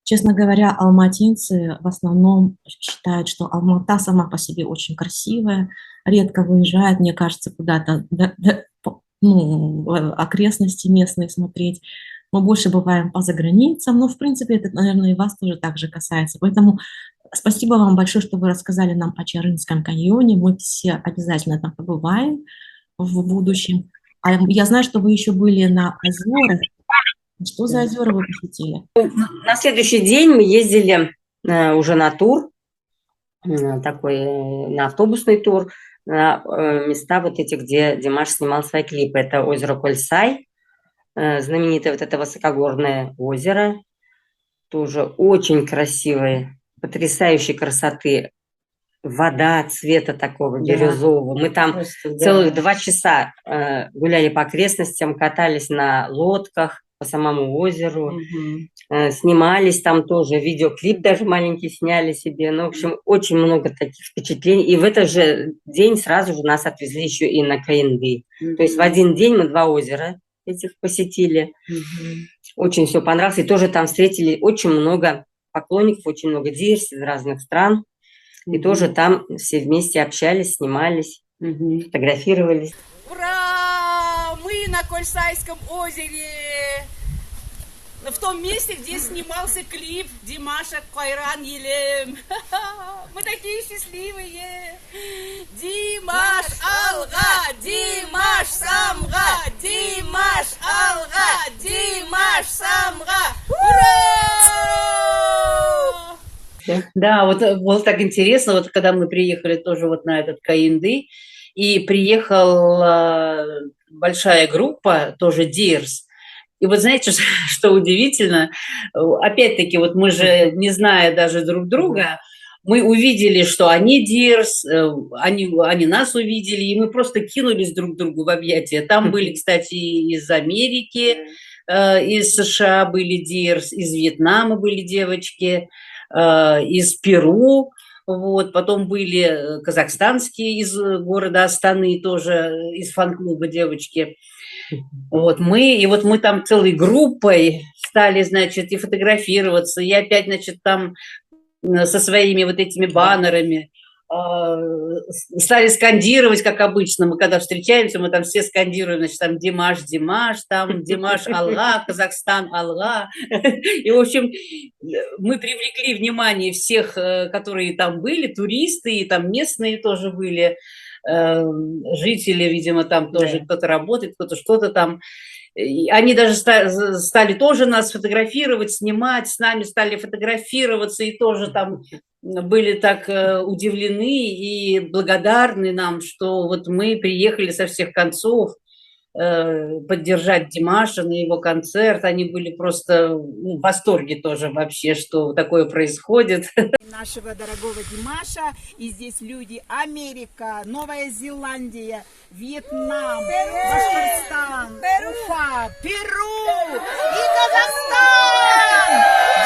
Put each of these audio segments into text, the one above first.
Честно говоря, алматинцы в основном считают, что Алмата сама по себе очень красивая, редко выезжают, мне кажется, куда-то, ну, окрестности местные смотреть. Мы больше бываем по заграницам, но, в принципе, это, наверное, и вас тоже так же касается. Поэтому спасибо вам большое, что вы рассказали нам о Чарынском каньоне. Мы все обязательно там побываем в будущем. А я знаю, что вы еще были на озерах. Что за озера вы посетили? На следующий день мы ездили уже на тур, такой, на автобусный тур, на места вот эти, где Димаш снимал свои клипы. Это озеро Кольсай, знаменитое вот это высокогорное озеро, тоже очень красивое, потрясающей красоты. Вода цвета такого бирюзового. Мы там целых 2 часа гуляли по окрестностям, катались на лодках по самому озеру, снимались там тоже, видеоклип даже маленький сняли себе. Ну, в общем, очень много таких впечатлений. И в этот же день сразу же нас отвезли еще и на Каинды. То есть в один день мы 2 озера этих посетили. Очень все понравилось. И тоже там встретили очень много поклонников, очень много дирс из разных стран. И тоже там все вместе общались, снимались, фотографировались. Ура! Мы на Кольсайском озере! В том месте, где снимался клип Димаша Кайран Елем. Мы такие счастливые! Димаш Алга! Димаш Самга! Димаш Алга! Димаш Самга! Ура! Да, вот было так интересно, вот когда мы приехали тоже вот на этот Каинды, и приехала большая группа, тоже Дирс. И вот знаете, что удивительно, опять-таки, вот мы же, не зная даже друг друга, мы увидели, что они Дирс, они нас увидели, и мы просто кинулись друг другу в объятия. Там были, кстати, из Америки, из США были Дирс, из Вьетнама были девочки, из Перу, вот, потом были казахстанские из города Астаны, тоже из фан-клуба девочки. Вот мы там целой группой стали, значит, и фотографироваться, и опять, значит, там со своими вот этими баннерами стали скандировать, как обычно. Мы когда встречаемся, мы там все скандируем, значит, там Димаш, Димаш, там Димаш Алга, Казахстан Алга. И, в общем, мы привлекли внимание всех, которые там были, туристы, и там местные тоже были, жители, видимо, там тоже кто-то работает, кто-то что-то там. И они даже стали тоже нас фотографировать, снимать, с нами стали фотографироваться, и тоже там были так удивлены и благодарны нам, что вот мы приехали со всех концов поддержать Димаша на его концерт. Они были просто в восторге тоже вообще, что такое происходит. Нашего дорогого Димаша. И здесь люди Америка, Новая Зеландия, Вьетнам, Башкортостан, Уфа, Перу и Казахстан!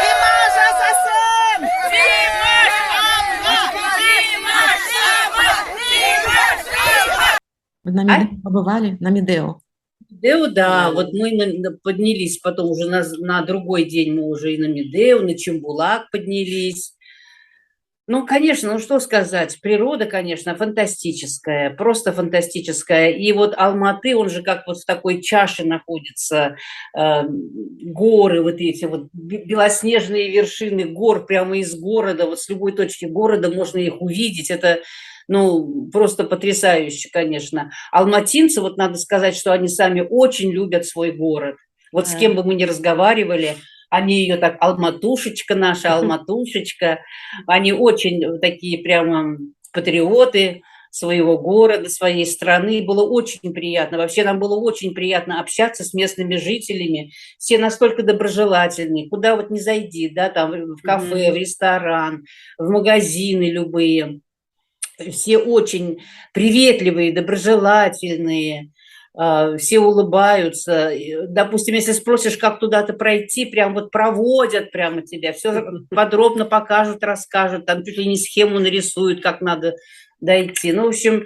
Димаш Асасен! Димаш Алла! Димаш Алла! Димаш Алла! Вы на Медео побывали? На Медео? Медео, да. Вот мы поднялись потом уже на другой день, мы уже и на Медео, на Чембулак поднялись. Ну, конечно, ну что сказать, природа, конечно, фантастическая, просто фантастическая. И вот Алматы, он же как вот в такой чаше находится, горы вот эти вот, белоснежные вершины гор прямо из города, вот с любой точки города можно их увидеть, это, ну, просто потрясающе, конечно. Алматинцы, вот надо сказать, что они сами очень любят свой город. Вот с кем бы мы ни разговаривали, они ее так, Алматушечка наша, Алматушечка. Они очень такие прямо патриоты своего города, своей страны. Было очень приятно. Вообще нам было очень приятно общаться с местными жителями. Все настолько доброжелательные. Куда вот не зайди, да, там в кафе, в ресторан, в магазины любые. Все очень приветливые, доброжелательные. Все улыбаются. Допустим, если спросишь, как туда-то пройти, прям вот проводят прямо тебя, все подробно покажут, расскажут, там чуть ли не схему нарисуют, как надо дойти. Ну, в общем,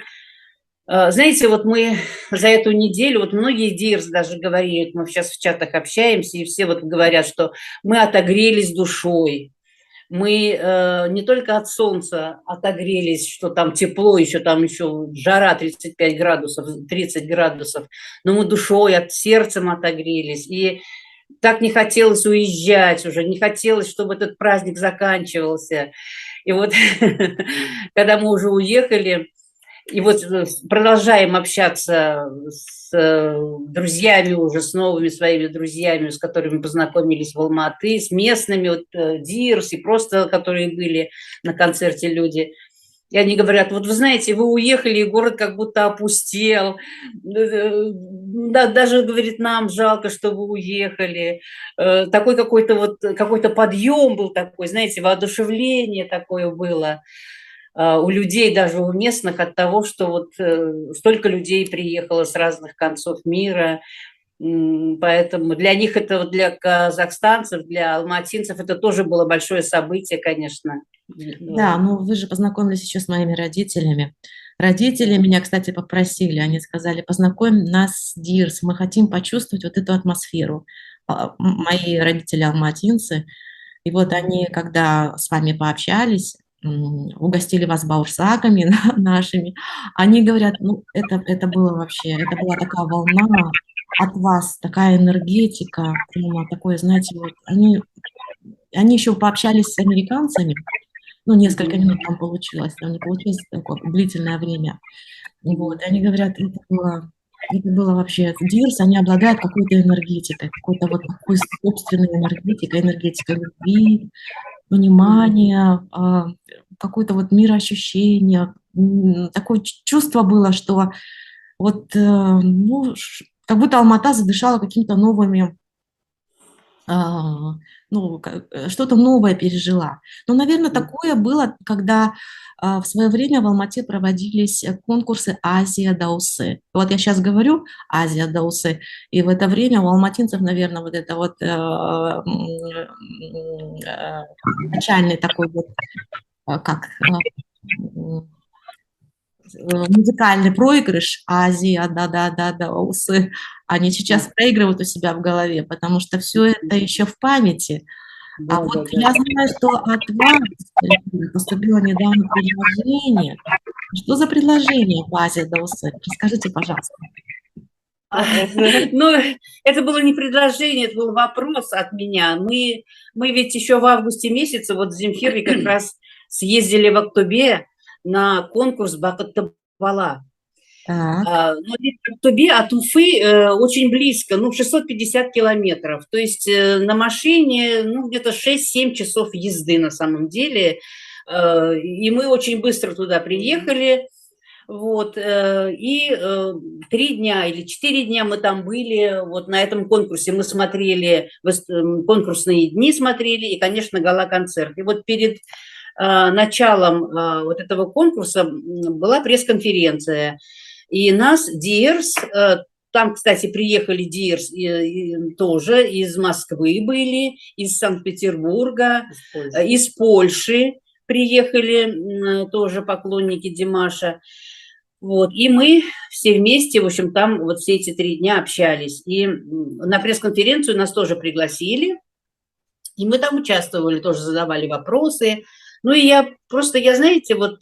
Знаете, вот мы за эту неделю, вот многие дирс даже говорили, мы сейчас в чатах общаемся, и все вот говорят, что мы отогрелись душой, мы не только от солнца отогрелись, что там тепло, еще там еще жара 35 градусов, 30 градусов, но мы душой, от сердцем отогрелись. И так не хотелось уезжать уже, не хотелось, чтобы этот праздник заканчивался. И вот когда мы уже уехали, и вот продолжаем общаться с друзьями уже, с новыми своими друзьями, с которыми познакомились в Алматы, с местными, вот, дирс, и просто, которые были на концерте люди. И они говорят, вот вы знаете, вы уехали, и город как будто опустел. Да, даже, говорит, нам жалко, что вы уехали. Такой какой-то вот, какой-то подъем был такой, знаете, воодушевление такое было у людей, даже у местных, от того, что вот столько людей приехало с разных концов мира. Поэтому для них это, вот для казахстанцев, для алматинцев это тоже было большое событие, конечно. Да, ну вы же познакомились еще с моими родителями. Родители меня, кстати, попросили, они сказали, познакомь нас с Дирс, мы хотим почувствовать вот эту атмосферу. Мои родители алматинцы, и вот они, когда с вами пообщались, угостили вас баурсаками нашими, они говорят, ну это было вообще, это была такая волна от вас, такая энергетика, прямо такое, знаете, вот они еще пообщались с американцами, ну, несколько минут там получилось, там не получилось такое длительное время. Вот, и они говорят, это было вообще, Дирс, они обладают какой-то энергетикой, какой-то вот такой собственной энергетикой, энергетикой любви, понимания, какое-то вот мироощущение. Такое чувство было, что вот, ну, как будто Алмата задышала какими-то новыми, ну, что-то новое пережила. Но, наверное, такое было, когда в свое время в Алмате проводились конкурсы Азия Даусы. Вот я сейчас говорю Азия Даусы, и в это время у алматинцев, наверное, вот это вот начальный такой вот, как музыкальный проигрыш Азия, да-да-да, Даусы, они сейчас проигрывают у себя в голове, потому что все это еще в памяти. А вот я знаю, что от вас поступило недавно предложение. Что за предложение по Азия Даусы? Расскажите, пожалуйста. Ну, это было не предложение, это был вопрос от меня. Мы ведь еще в августе месяце, вот с Земфирой как раз съездили в Актобе на конкурс Бакыттыбала. Так, Но ведь Актобе от Уфы очень близко, ну, 650 километров. То есть на машине, ну, где-то 6-7 часов езды на самом деле. И мы очень быстро туда приехали. Вот, и 3 дня или 4 дня мы там были, вот на этом конкурсе мы смотрели, конкурсные дни смотрели и, конечно, гала-концерт. И вот перед началом вот этого конкурса была пресс-конференция, и нас Дирс, там, кстати, приехали Дирс тоже из Москвы были, из Санкт-Петербурга, из Польши приехали тоже поклонники Димаша. Вот, и мы все вместе, в общем, там вот все эти 3 дня общались. И на пресс-конференцию нас тоже пригласили, и мы там участвовали, тоже задавали вопросы. Ну и я, знаете, вот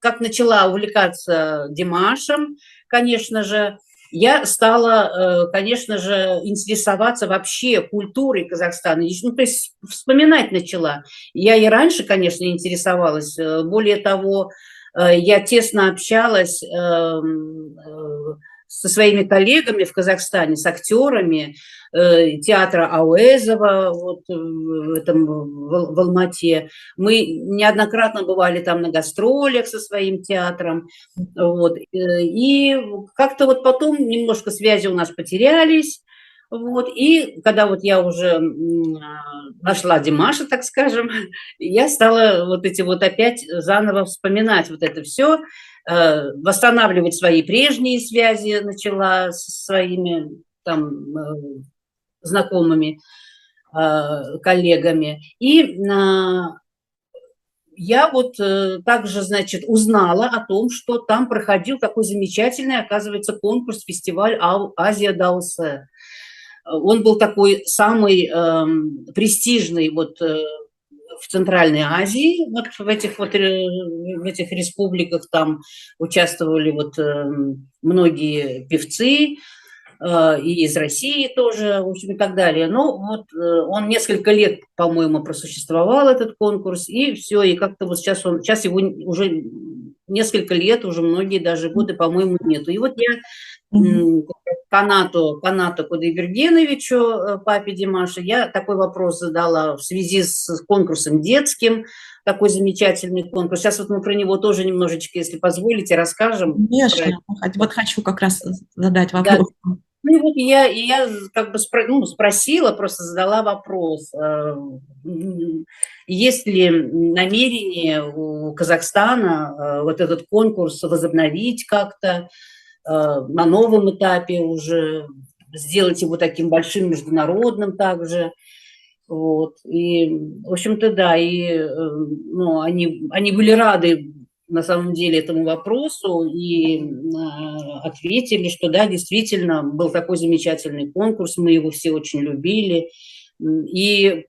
как начала увлекаться Димашем, конечно же, я стала, конечно же, интересоваться вообще культурой Казахстана. Ну, то есть вспоминать начала. Я и раньше, конечно, интересовалась. Более того, я тесно общалась со своими коллегами в Казахстане, с актерами театра Ауэзова вот, в Алмате. Мы неоднократно бывали там на гастролях со своим театром. Вот. И как-то вот потом немножко связи у нас потерялись. Вот. И когда вот я уже нашла Димаша, так скажем, я стала вот эти вот опять заново вспоминать вот это все, восстанавливать свои прежние связи начала со своими там знакомыми, коллегами. И я вот также, значит, узнала о том, что там проходил такой замечательный, оказывается, конкурс, фестиваль Азия Даусе. Он был такой самый престижный вот в Центральной Азии, вот в этих республиках там участвовали вот многие певцы, и из России тоже, в общем, и так далее. Ну, вот он несколько лет, по-моему, просуществовал, этот конкурс, и все, и как-то вот сейчас его уже несколько лет, уже многие даже годы, по-моему, нету. И вот я Канату Кудайбергеновичу, папе Димаша, я такой вопрос задала в связи с конкурсом детским, такой замечательный конкурс. Сейчас вот мы про него тоже немножечко, если позволите, расскажем. Конечно, вот хочу как раз задать вопрос. Да. Ну и вот я как бы спросила, просто задала вопрос, есть ли намерение у Казахстана вот этот конкурс возобновить как-то на новом этапе уже, сделать его таким большим международным также. Вот. И, в общем-то, да, и ну, они были рады на самом деле этому вопросу и ответили, что да, действительно, был такой замечательный конкурс, мы его все очень любили. И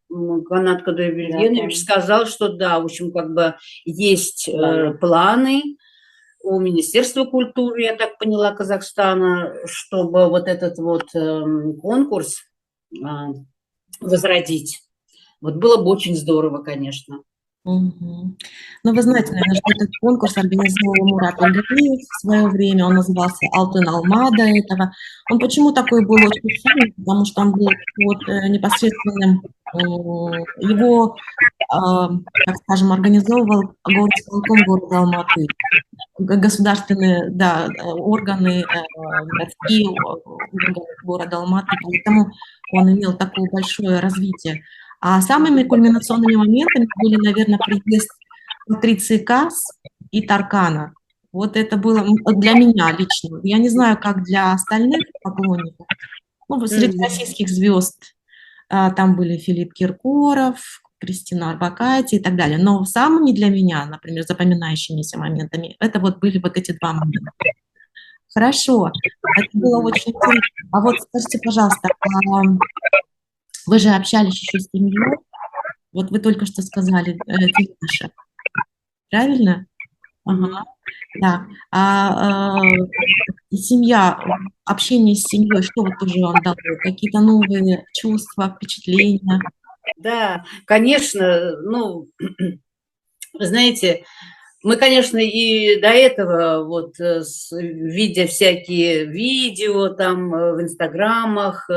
Канат Кудайбергенович сказал, что да, в общем, как бы есть планы у Министерства культуры, я так поняла, Казахстана, чтобы вот этот вот конкурс возродить. Вот было бы очень здорово, конечно. Угу. Ну, вы знаете, наверное, что этот конкурс организовал Мурат Альгариев в свое время, он назывался «Алтын алма» до этого. Он почему такой был очень сильный? Потому что он был вот непосредственным, его, так скажем, организовывал горосполком города Алматы, государственные, да, органы, городские органы города Алматы, поэтому он имел такое большое развитие. А самыми кульминационными моментами были, наверное, приезд Патриции Каас и Таркана. Вот это было для меня лично. Я не знаю, как для остальных поклонников. Ну, среди российских звезд там были Филипп Киркоров, Кристина Орбакайте и так далее. Но самыми для меня, например, запоминающимися моментами, это вот были вот эти два момента. Хорошо, это было очень интересно. А вот скажите, пожалуйста, вы же общались еще с семьей, вот вы только что сказали, Тимоша, правильно? Ага. Да. Семья, общение с семьей, что вот тоже вам дало? Какие-то новые чувства, впечатления? Да, конечно, ну, вы знаете, мы, конечно, и до этого, вот, видя всякие видео там в инстаграмах,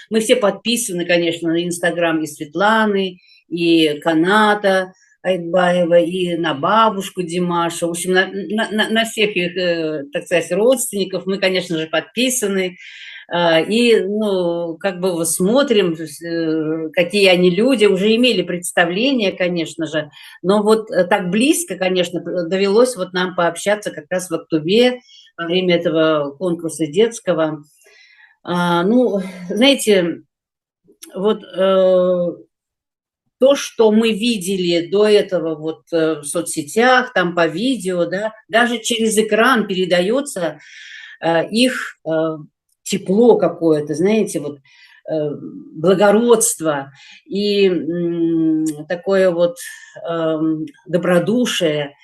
мы все подписаны, конечно, на инстаграм и Светланы, и Каната Айтбаева, и на бабушку Димаша, в общем, на всех их, так сказать, родственников мы, конечно же, подписаны. И, ну, как бы смотрим, какие они люди, уже имели представление, конечно же, но вот так близко, конечно, довелось вот нам пообщаться как раз в Актубе во время этого конкурса детского. Ну, знаете, вот то, что мы видели до этого вот в соцсетях, там по видео, да, даже через экран передается их тепло какое-то, знаете, вот благородство и такое вот добродушие.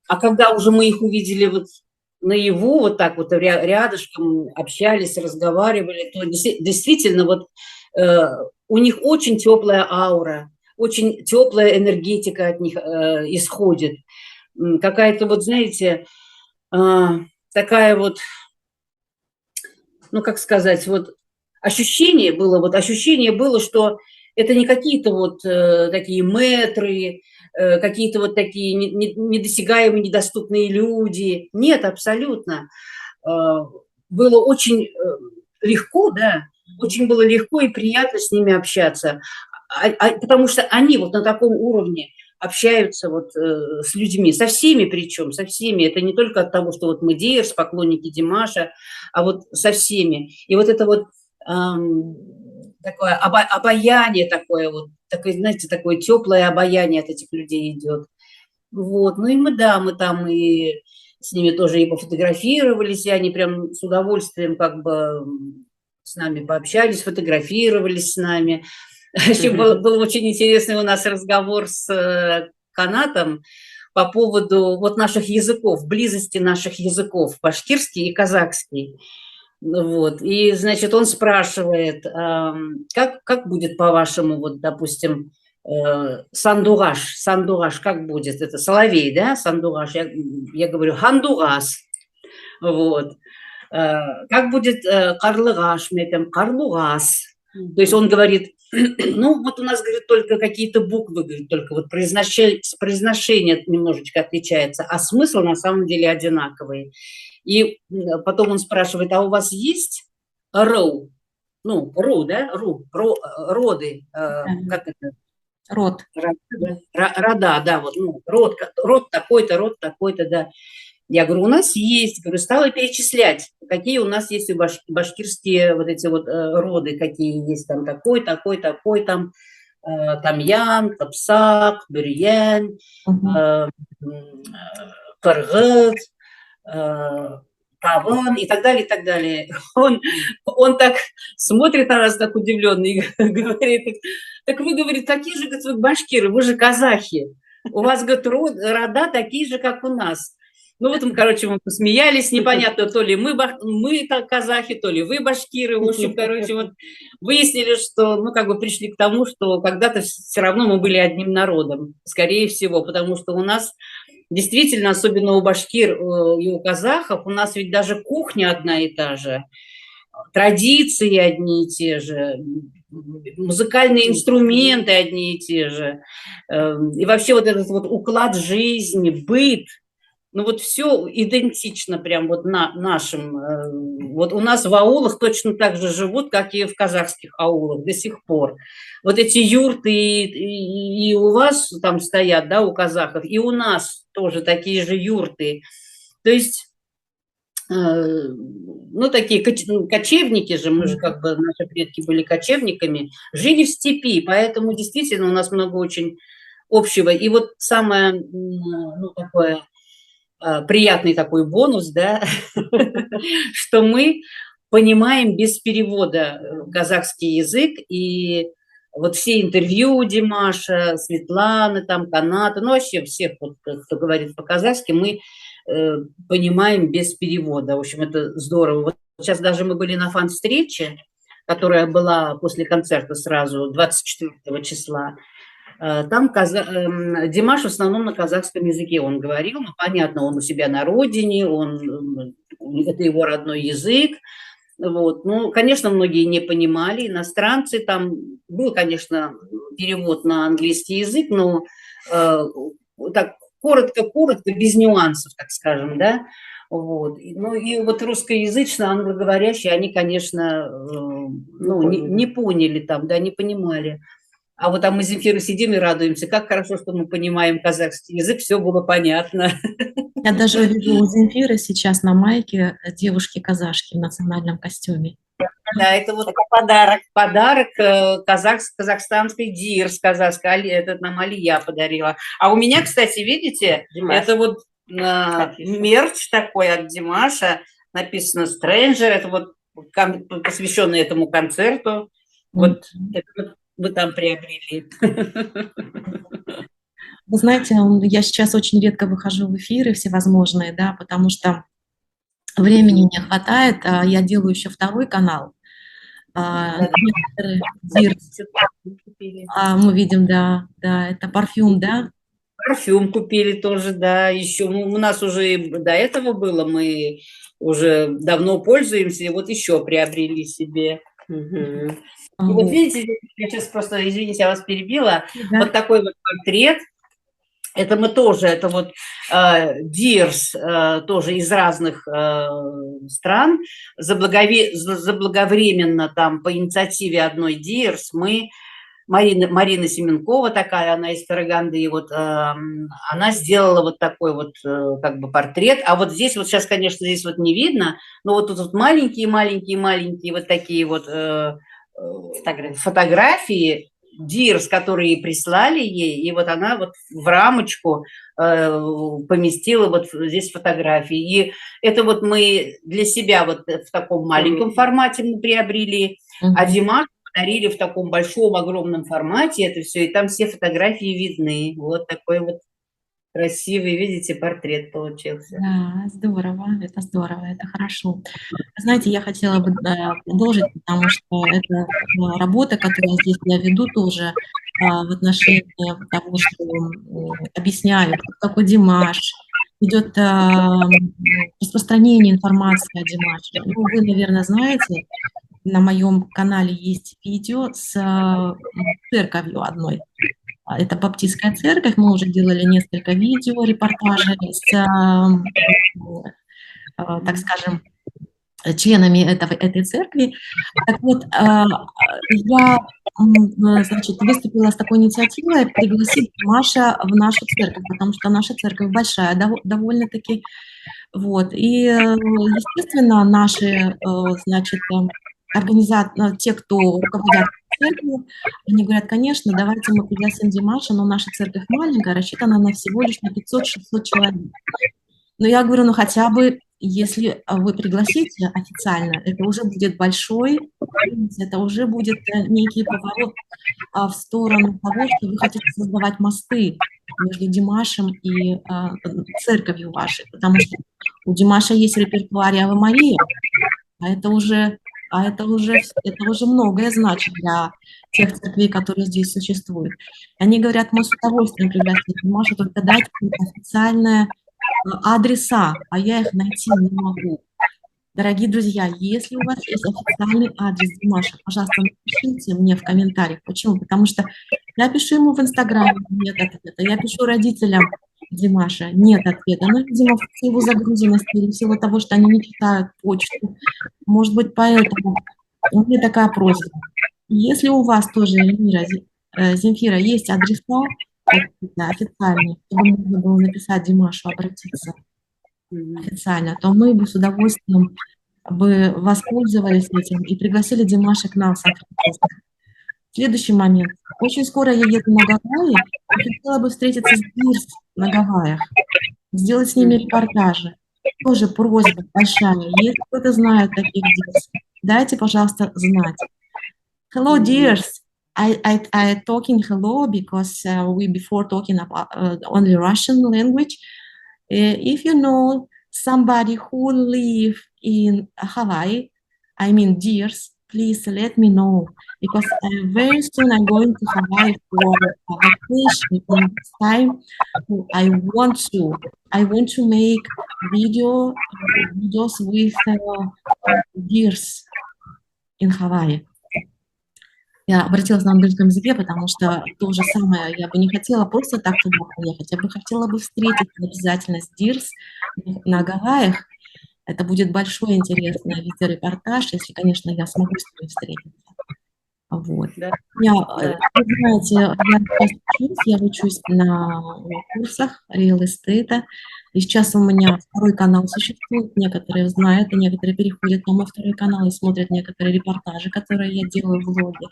А когда уже мы их увидели вот наяву, вот так вот рядышком общались, разговаривали, то действительно вот у них очень теплая аура, очень теплая энергетика от них исходит. Какая-то вот, знаете, такая вот, ну, как сказать, вот ощущение было, что это не какие-то вот такие мэтры, какие-то вот такие недосягаемые, недоступные люди. Нет, абсолютно. Было очень легко, да, очень было легко и приятно с ними общаться, потому что они вот на таком уровне общаются вот с людьми, со всеми причем, со всеми. Это не только от того, что вот мы Диерс, поклонники Димаша, а вот со всеми. И вот это вот такое обаяние такое вот, такое, знаете, такое теплое обаяние от этих людей идет. Вот, ну и мы, да, мы там и с ними тоже и пофотографировались, и они прям с удовольствием как бы с нами пообщались, фотографировались с нами. Еще был очень интересный у нас разговор с Канатом по поводу вот наших языков, близости наших языков, башкирский и казахский. Вот. И, значит, он спрашивает, как будет, по-вашему, вот, допустим, сандугаш, как будет? Это соловей, да, сандугаш? Я говорю, хандугас. Вот. Как будет карлыгаш? Мы там карлугас. То есть он говорит, ну, вот у нас, говорит, только какие-то буквы, говорит, только вот произношение немножечко отличается, а смысл на самом деле одинаковый. И потом он спрашивает, а у вас есть роу? Ну, да, роды, как это? Род. Рода, да, вот, ну, род такой-то, да. Я говорю, у нас есть, говорю, стала перечислять, какие у нас есть башкирские вот эти вот роды, какие есть там такой, там Тамьян, Капсак, Бюрьян, Кыргыз, Таван и так далее, и так далее. Он так смотрит на нас, так удивленный, и говорит, так вы, говорит, такие же, говорит, вы башкиры, вы же казахи. У вас, говорит, рода такие же, как у нас. Ну, вот, короче, мы посмеялись, непонятно, то ли мы казахи, то ли вы башкиры. В общем, короче, вот выяснили, что, ну, как бы пришли к тому, что когда-то все равно мы были одним народом, скорее всего, потому что у нас действительно, особенно у башкир и у казахов, у нас ведь даже кухня одна и та же, традиции одни и те же, музыкальные инструменты одни и те же, и вообще вот этот вот уклад жизни, быт, ну вот все идентично прям вот нашим. Вот у нас в аулах точно так же живут, как и в казахских аулах до сих пор. Вот эти юрты и у вас там стоят, да, у казахов, и у нас тоже такие же юрты. То есть, ну, такие кочевники же, мы же как бы, наши предки были кочевниками, жили в степи, поэтому действительно у нас много очень общего. И вот самое, ну, такое приятный такой бонус, да, что мы понимаем без перевода казахский язык, и вот все интервью Димаша, Светланы, там, Каната, ну, вообще всех, вот, кто говорит по-казахски, мы понимаем без перевода. В общем, это здорово. Вот сейчас даже мы были на фан-встрече, которая была после концерта сразу, 24 числа. Там Димаш в основном на казахском языке он говорил, ну, понятно, он у себя на родине, это его родной язык. Вот. Ну, конечно, многие не понимали, иностранцы, там был, конечно, перевод на английский язык, но так коротко, без нюансов, так скажем, да. Вот. Ну и вот русскоязычные, англоговорящие, они, конечно, ну, не поняли там, да, не понимали. А вот там мы с Земфирой сидим и радуемся. Как хорошо, что мы понимаем казахский язык, все было понятно. Я даже вижу у Земфиры сейчас на майке девушки-казашки в национальном костюме. Да, это вот подарок. Подарок казахстанской Дирс, казахской, это нам Алия подарила. А у меня, кстати, видите, Димаш. Это вот мерч такой от Димаша, написано Stranger, это вот посвященный этому концерту. Вот это вы там приобрели. Вы знаете, я сейчас очень редко выхожу в эфиры всевозможные, да, потому что времени не хватает. Я делаю еще второй канал. Мы видим, да, это парфюм, да? Парфюм купили тоже, да, еще у нас уже до этого было, мы уже давно пользуемся, и вот еще приобрели себе. И вот видите, я сейчас просто, извините, я вас перебила, вот такой вот портрет, это мы тоже, это вот Дирс, тоже из разных стран, заблаговременно там по инициативе одной Дирс мы, Марина Семенкова такая, она из Караганды, и вот она сделала вот такой вот как бы портрет, а вот здесь вот сейчас, конечно, здесь вот не видно, но вот тут вот маленькие вот такие вот фотографии Дирс, которые прислали ей, и вот она вот в рамочку поместила вот здесь фотографии. И это вот мы для себя вот в таком маленьком формате мы приобрели, а Димашу подарили в таком большом, огромном формате это все, и там все фотографии видны. Вот такой вот красивый, видите, портрет получился. Да, здорово, это хорошо. Знаете, я хотела бы продолжить, потому что это работа, которую здесь я веду тоже в отношении того, что объясняю, кто такой Димаш, идет распространение информации о Димаше. Ну, вы, наверное, знаете, на моем канале есть видео с церковью одной. Это баптистская церковь, мы уже делали несколько видео, репортажей с, так скажем, членами этой церкви. Так вот, я, значит, выступила с такой инициативой пригласить Маша в нашу церковь, потому что наша церковь большая довольно-таки. Вот. И, естественно, наши, значит, те, кто руководят церковью, они говорят, конечно, давайте мы пригласим Димаша, но наша церковь маленькая, рассчитана на всего лишь на 500-600 человек. Но я говорю, ну хотя бы, если вы пригласите официально, это уже будет большой, это уже будет некий поворот в сторону того, что вы хотите создавать мосты между Димашем и церковью вашей, потому что у Димаша есть репертуар Аве Мария, а это уже многое значит для тех церквей, которые здесь существуют. Они говорят, мы с удовольствием пригласим Димаша, только дайте официальные адреса, а я их найти не могу. Дорогие друзья, если у вас есть официальный адрес Димаша, пожалуйста, напишите мне в комментариях. Почему? Потому что я пишу ему в Инстаграме, нет ответа. Я пишу родителям Димаша, нет ответа. Ну, видимо, в силу загруженности или в силу того, что они не читают почту. Может быть, поэтому у меня такая просьба. Если у вас тоже, Эльмира, Земфира, есть адреса официальные, чтобы можно было написать Димашу, обратиться официально, то мы бы с удовольствием бы воспользовались этим и пригласили Димаша к нам в Сан-Франциско. Следующий момент. Очень скоро я еду на Гавайи и хотела бы встретиться с Дирс на Гавайях, сделать с ними репортажи. Тоже просьба большая. Если кто-то знает таких Дирс, дайте, пожалуйста, знать. Hello, Dears. I talking hello because we before talking about only Russian language. If you know somebody who live in Hawaii, I mean Dears, please let me know because very soon I'm going to Hawaii for a vacation. And this time I want to make videos with Dears in Hawaii. Я обратилась на английском языке, потому что то же самое я бы не хотела просто так туда поехать. Я бы хотела бы встретиться обязательно с Дирс на Гавайях. Это будет большой интересный видеорепортаж, если, конечно, я смогу с ними встретиться. Вот. Да. Вы знаете, я учусь на курсах real estate. И сейчас у меня второй канал существует. Некоторые знают, и некоторые переходят на мой второй канал и смотрят некоторые репортажи, которые я делаю в влоге.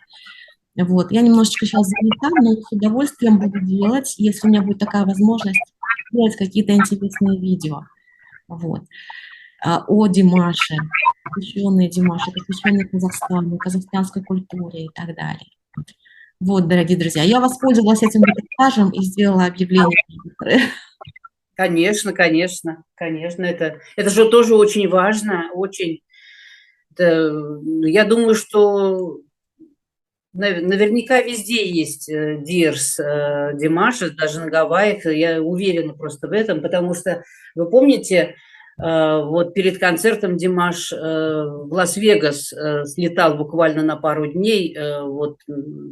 Вот. Я немножечко сейчас занята, но с удовольствием буду делать, если у меня будет такая возможность, делать какие-то интересные видео. Вот. О Димаше, посвященные Димаше, посвященные Казахстану, казахстанской культуре и так далее. Вот, дорогие друзья, я воспользовалась этим репортажем и сделала объявление. Конечно, конечно, конечно, это же тоже очень важно, очень. Я думаю, что наверняка везде есть Дирс Димаша, даже на Гавайях, я уверена просто в этом, потому что, вы помните, вот перед концертом Димаш в Лас-Вегас слетал буквально на пару дней вот,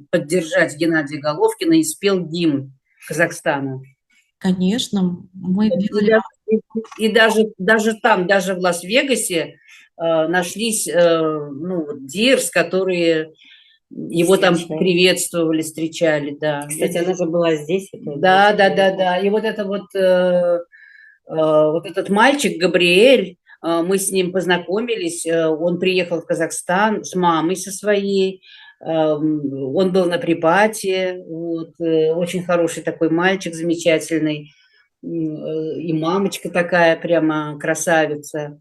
поддержать Геннадия Головкина и спел гимн Казахстана. Конечно, мы делали... И даже там, даже в Лас-Вегасе нашлись Дирс, которые его там приветствовали, встречали, да. Кстати, она же была здесь. Да. И вот это вот этот мальчик Габриэль, мы с ним познакомились, он приехал в Казахстан с мамой со своей, Он был на припате, вот, очень хороший такой мальчик, замечательный. И мамочка такая прямо красавица.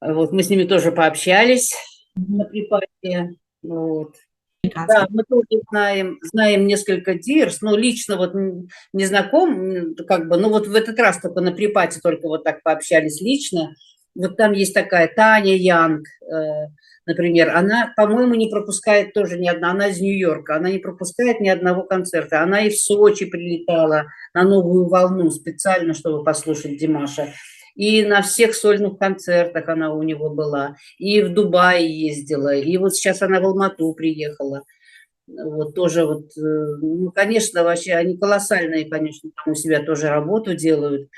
Вот, мы с ними тоже пообщались на припате. Вот. Да, мы тоже знаем несколько дирс, но лично вот не знаком, как бы, ну вот в этот раз только на припате только вот так пообщались лично. Вот там есть такая Таня Янг, например, она, по-моему, не пропускает тоже ни одного, она из Нью-Йорка, она не пропускает ни одного концерта. Она и в Сочи прилетала на новую волну специально, чтобы послушать Димаша. И на всех сольных концертах она у него была, и в Дубае ездила, и вот сейчас она в Алмату приехала. Вот тоже вот, ну, конечно, вообще они колоссальные, конечно, там у себя тоже работу делают.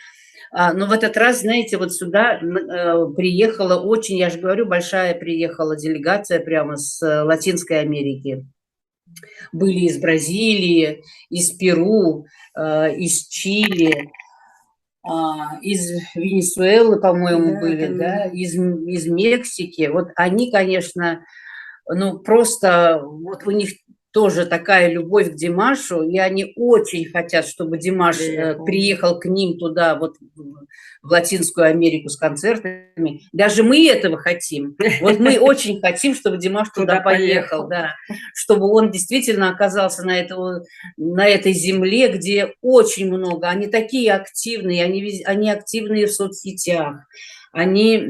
Но в этот раз, знаете, вот сюда приехала очень, я же говорю, большая приехала делегация прямо с Латинской Америки. Были из Бразилии, из Перу, из Чили, из Венесуэлы, по-моему, были, да, из Мексики. Вот они, конечно, ну, просто вот у них тоже такая любовь к Димашу, и они очень хотят, чтобы Димаш приехал к ним туда, вот в Латинскую Америку с концертами. Даже мы этого хотим. Вот мы очень хотим, чтобы Димаш туда поехал, да, чтобы он действительно оказался на этой земле, где очень много. Они такие активные, они активные в соцсетях. Они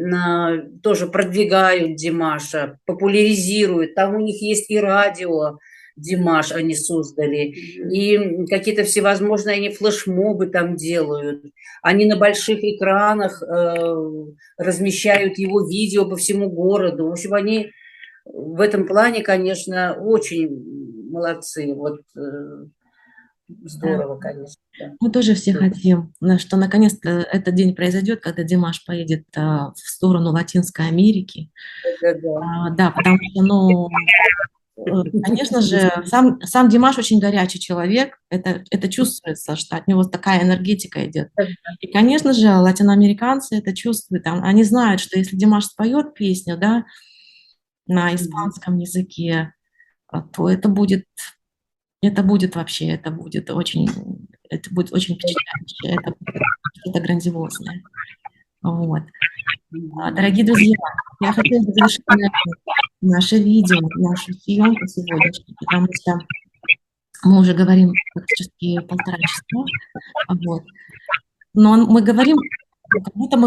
тоже продвигают Димаша, популяризируют. Там у них есть и радио Димаш они создали, и какие-то всевозможные они флешмобы там делают. Они на больших экранах размещают его видео по всему городу. В общем, они в этом плане, конечно, очень молодцы. Вот здорово, конечно. Да. Мы тоже все хотим, что наконец-то этот день произойдет, когда Димаш поедет в сторону Латинской Америки. Да, потому что, ну, конечно же, сам Димаш очень горячий человек, это чувствуется, что от него такая энергетика идет. И, конечно же, латиноамериканцы это чувствуют, они знают, что если Димаш споет песню, да, на испанском языке, то это будет очень впечатляюще, это будет что-то грандиозное. Вот. Дорогие друзья, я хотела завершить наше видео, нашу съемку сегодняшнюю, потому что мы уже говорим практически 1,5 часа. Вот. Но мы говорим, как будто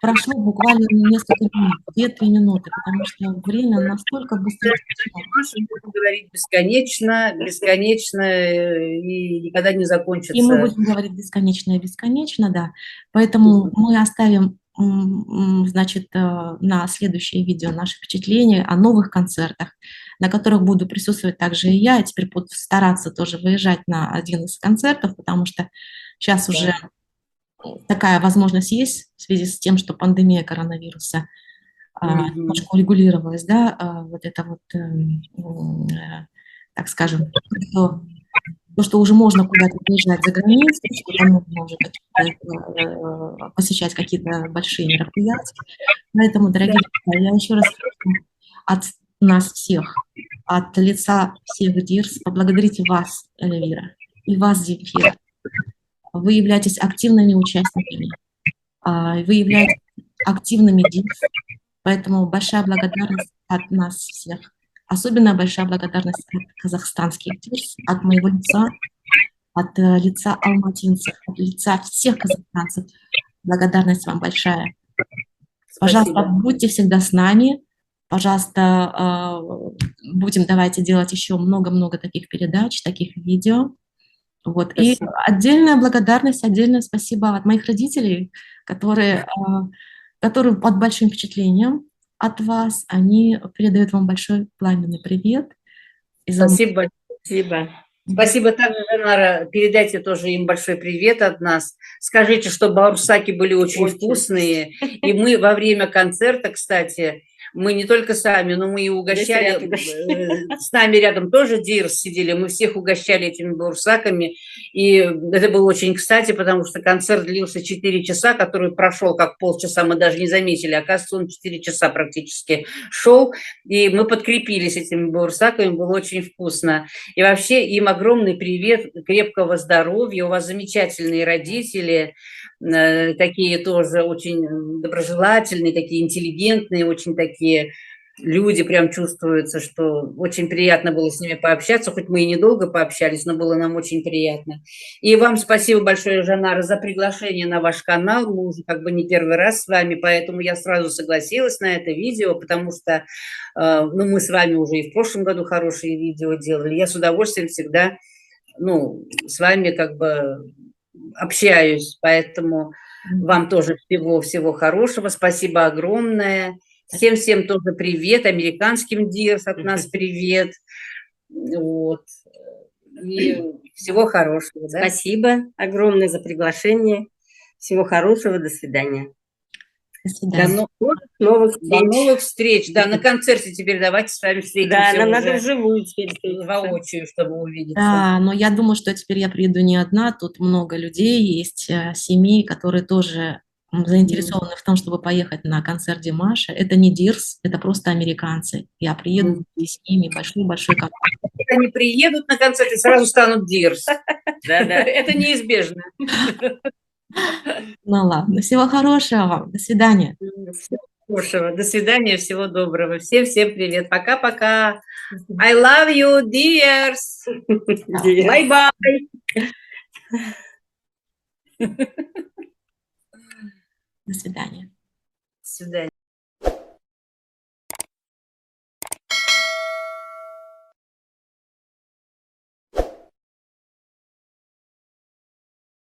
прошло буквально несколько минут, 2-3 минуты, потому что время настолько быстро. Мы будем говорить бесконечно, бесконечно и никогда не закончится. И мы будем говорить бесконечно и бесконечно, да. Поэтому мы оставим, значит, на следующее видео наши впечатления о новых концертах, на которых буду присутствовать также и я. Теперь буду стараться тоже выезжать на один из концертов, потому что сейчас уже такая возможность есть в связи с тем, что пандемия коронавируса немножко урегулировалась, да, вот это вот, так скажем, что уже можно куда-то приезжать за границу, что можно уже посещать какие-то большие мероприятия. Поэтому, дорогие друзья, я еще раз хочу от нас всех, от лица всех дирс поблагодарить вас, Эльвира, и вас, Земфира. Вы являетесь активными участниками, вы являетесь активными дирс, поэтому большая благодарность от нас всех. Особенно большая благодарность от казахстанских дирс, от моего лица, от лица алматинцев, от лица всех казахстанцев. Благодарность вам большая. Пожалуйста, Спасибо. будьте всегда с нами. Пожалуйста, давайте делать еще много-много таких передач, таких видео. Вот. И отдельная благодарность, отдельное спасибо от моих родителей, которые под большим впечатлением от вас, они передают вам большой пламенный привет. Спасибо, спасибо. Спасибо также, Жанара. Передайте тоже им большой привет от нас. Скажите, что баурсаки были очень вкусные. И мы во время концерта, кстати, мы не только сами, но мы и угощали, ряд угощали. с нами рядом тоже дирс сидели, мы всех угощали этими баурсаками, и это было очень кстати, потому что концерт длился 4 часа, который прошел как полчаса, мы даже не заметили, оказывается, он 4 часа практически шел, и мы подкрепились этими баурсаками, было очень вкусно. И вообще им огромный привет, крепкого здоровья, у вас замечательные родители, такие тоже очень доброжелательные, такие интеллигентные, очень такие люди, прям чувствуется, что очень приятно было с ними пообщаться, хоть мы и недолго пообщались, но было нам очень приятно. И вам спасибо большое, Жанара, за приглашение на ваш канал, мы уже как бы не первый раз с вами, поэтому я сразу согласилась на это видео, потому что ну, мы с вами уже и в прошлом году хорошие видео делали, я с удовольствием всегда ну, с вами как бы общаюсь, поэтому вам тоже всего хорошего, спасибо огромное. Всем тоже привет, американским дирс от нас привет. Вот. И всего хорошего. Да? Спасибо огромное за приглашение. Всего хорошего, до свидания. До свидания. Новых До встреч. новых встреч. Да, на концерте теперь давайте с вами встретимся. Да, нам уже надо вживую теперь встретиться. воочию, чтобы увидеться. Да, но я думаю, что теперь я приеду не одна, тут много людей, есть семей, которые тоже заинтересованы в том, чтобы поехать на концерт Димаша. Это не дирс, это просто американцы. Я приеду с ними, большой-большой компанией. Они приедут на концерт и сразу станут дирс. Да-да, это неизбежно. Ну ладно, всего хорошего вам, до свидания. Всего хорошего, до свидания, всего доброго. Всем привет, пока-пока. I love you, dears. Bye-bye.